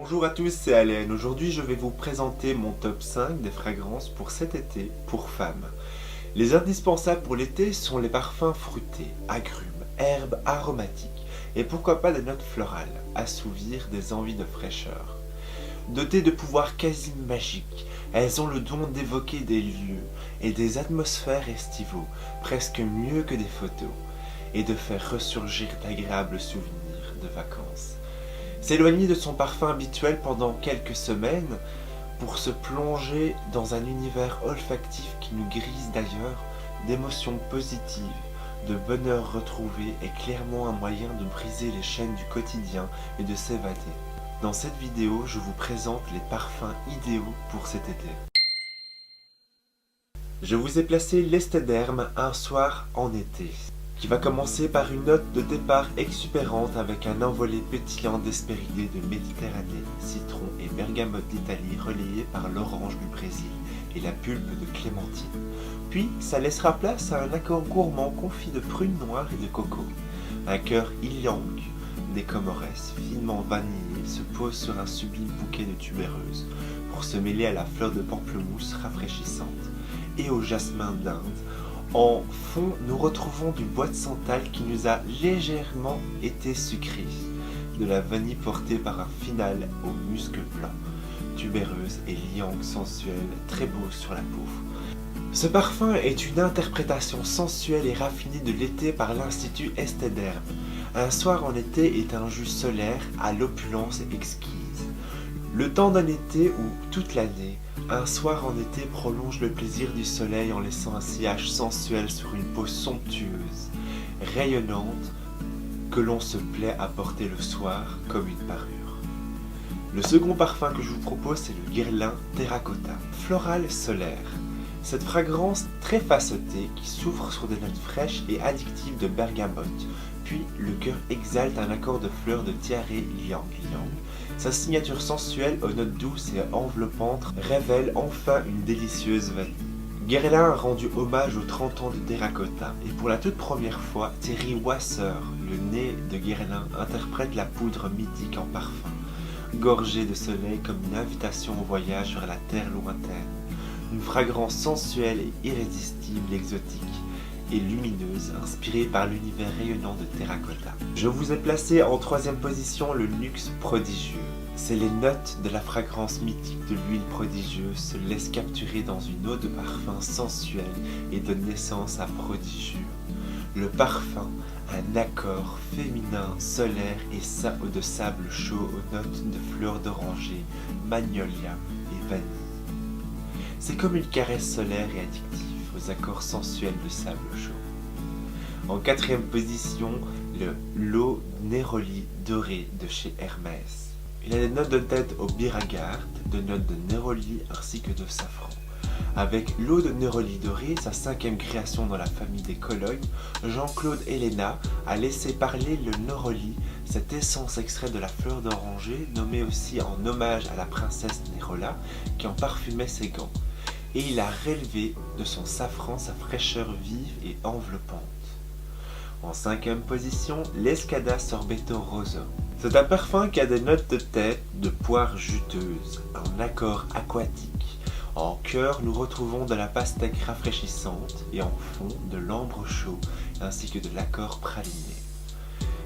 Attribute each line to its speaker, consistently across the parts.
Speaker 1: Bonjour à tous, c'est Alain. Aujourd'hui, je vais vous présenter mon top 5 des fragrances pour cet été pour femmes. Les indispensables pour l'été sont les parfums fruités, agrumes, herbes aromatiques et pourquoi pas des notes florales, assouvir des envies de fraîcheur. Dotées de pouvoirs quasi magiques, elles ont le don d'évoquer des lieux et des atmosphères estivaux, presque mieux que des photos, et de faire ressurgir d'agréables souvenirs de vacances. S'éloigner de son parfum habituel pendant quelques semaines pour se plonger dans un univers olfactif qui nous grise d'ailleurs, d'émotions positives, de bonheur retrouvé est clairement un moyen de briser les chaînes du quotidien et de s'évader. Dans cette vidéo, je vous présente les parfums idéaux pour cet été. Je vous ai placé l'Esthederm un soir en été, qui va commencer par une note de départ exubérante avec un envolé pétillant d'hespéridés de Méditerranée, citron et bergamote d'Italie relayé par l'orange du Brésil et la pulpe de clémentine. Puis ça laissera place à un accord gourmand confit de prunes noires et de coco. Un cœur ylang des Comores, finement vanillé, se pose sur un sublime bouquet de tubéreuses pour se mêler à la fleur de pamplemousse rafraîchissante et au jasmin d'Inde. En fond, nous retrouvons du bois de santal qui nous a légèrement été sucré, de la vanille portée par un final au musc blanc, tubéreuse et liang sensuelle, très beau sur la peau. Ce parfum est une interprétation sensuelle et raffinée de l'été par l'Institut Esthederm. Un soir en été est un jus solaire à l'opulence exquise. Le temps d'un été ou toute l'année, un soir en été prolonge le plaisir du soleil en laissant un sillage sensuel sur une peau somptueuse, rayonnante, que l'on se plaît à porter le soir comme une parure. Le second parfum que je vous propose, c'est le Guerlain Terracotta, floral solaire. Cette fragrance très facetée qui s'ouvre sur des notes fraîches et addictives de bergamote, puis le cœur exalte un accord de fleurs de tiare liang liang. Sa signature sensuelle aux notes douces et enveloppantes révèle enfin une délicieuse vanille. Guerlain a rendu hommage aux 30 ans de Terracotta et pour la toute première fois, Thierry Wasser, le nez de Guerlain, interprète la poudre mythique en parfum, gorgée de soleil comme une invitation au voyage vers la terre lointaine. Une fragrance sensuelle et irrésistible, exotique et lumineuse, inspirée par l'univers rayonnant de Terracotta. Je vous ai placé en troisième position le luxe prodigieux. C'est les notes de la fragrance mythique de l'huile prodigieuse se laissent capturer dans une eau de parfum sensuelle et donne naissance à prodigieux. Le parfum, un accord féminin, solaire et de sable chaud aux notes de fleurs d'oranger, magnolia et vanille. C'est comme une caresse solaire et addictive aux accords sensuels de sable chaud. En quatrième position, le l'eau Neroli doré de chez Hermès. Il a des notes de tête au biragarde, de notes de Neroli ainsi que de safran. Avec l'eau de Neroli doré, sa cinquième création dans la famille des colognes, Jean-Claude Héléna a laissé parler le Neroli, cette essence extraite de la fleur d'oranger, nommée aussi en hommage à la princesse Nérola, qui en parfumait ses gants. Et il a relevé de son safran sa fraîcheur vive et enveloppante. En cinquième position, l'Escada Sorbetto Rosso. C'est un parfum qui a des notes de tête, de poire juteuse, un accord aquatique. En cœur, nous retrouvons de la pastèque rafraîchissante et en fond, de l'ambre chaud ainsi que de l'accord praliné.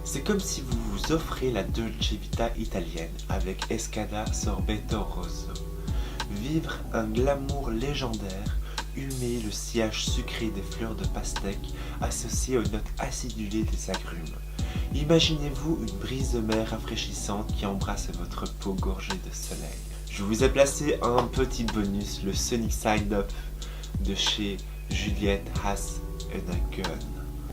Speaker 1: C'est comme si vous vous offrez la Dolce Vita italienne avec Escada Sorbetto Rosso. Vivre un glamour légendaire, humer le sillage sucré des fleurs de pastèque associé aux notes acidulées des agrumes. Imaginez-vous une brise de mer rafraîchissante qui embrasse votre peau gorgée de soleil. Je vous ai placé un petit bonus, le Sunny Side Up de chez Juliette Haas & Gun,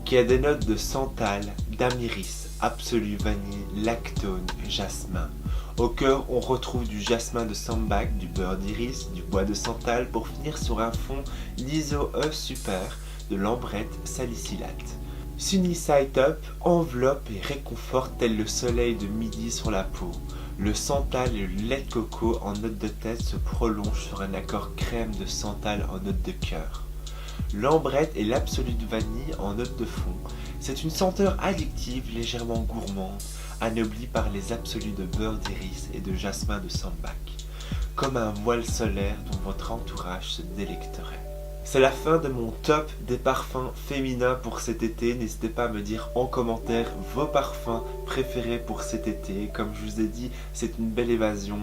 Speaker 1: qui a des notes de santal, d'amiris, absolu vanille, lactone et jasmin. Au cœur, on retrouve du jasmin de sambac, du beurre d'iris, du bois de santal pour finir sur un fond d'iso-E super, de l'ambrette salicylate. Sunny Side Up enveloppe et réconforte tel le soleil de midi sur la peau. Le santal et le lait de coco en note de tête se prolongent sur un accord crème de santal en note de cœur. L'ambrette et l'absolute vanille en note de fond. C'est une senteur addictive légèrement gourmande, anobli par les absolus de beurre d'iris et de jasmin de sambac, comme un voile solaire dont votre entourage se délecterait. C'est la fin de mon top des parfums féminins pour cet été. N'hésitez pas à me dire en commentaire vos parfums préférés pour cet été. Comme je vous ai dit, c'est une belle évasion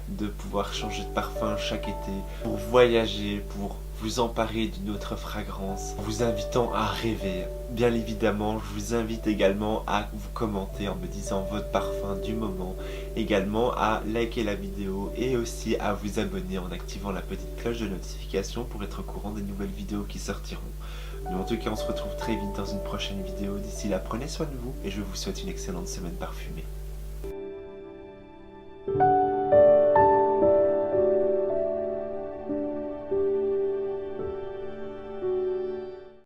Speaker 1: de pouvoir changer de parfum chaque été, pour voyager, pour vous emparer d'une autre fragrance, en vous invitant à rêver. Bien évidemment, je vous invite également à vous commenter en me disant votre parfum du moment, également à liker la vidéo et aussi à vous abonner en activant la petite cloche de notification pour être au courant des nouvelles vidéos qui sortiront. Nous en tout cas, on se retrouve très vite dans une prochaine vidéo. D'ici là, prenez soin de vous et je vous souhaite une excellente semaine parfumée.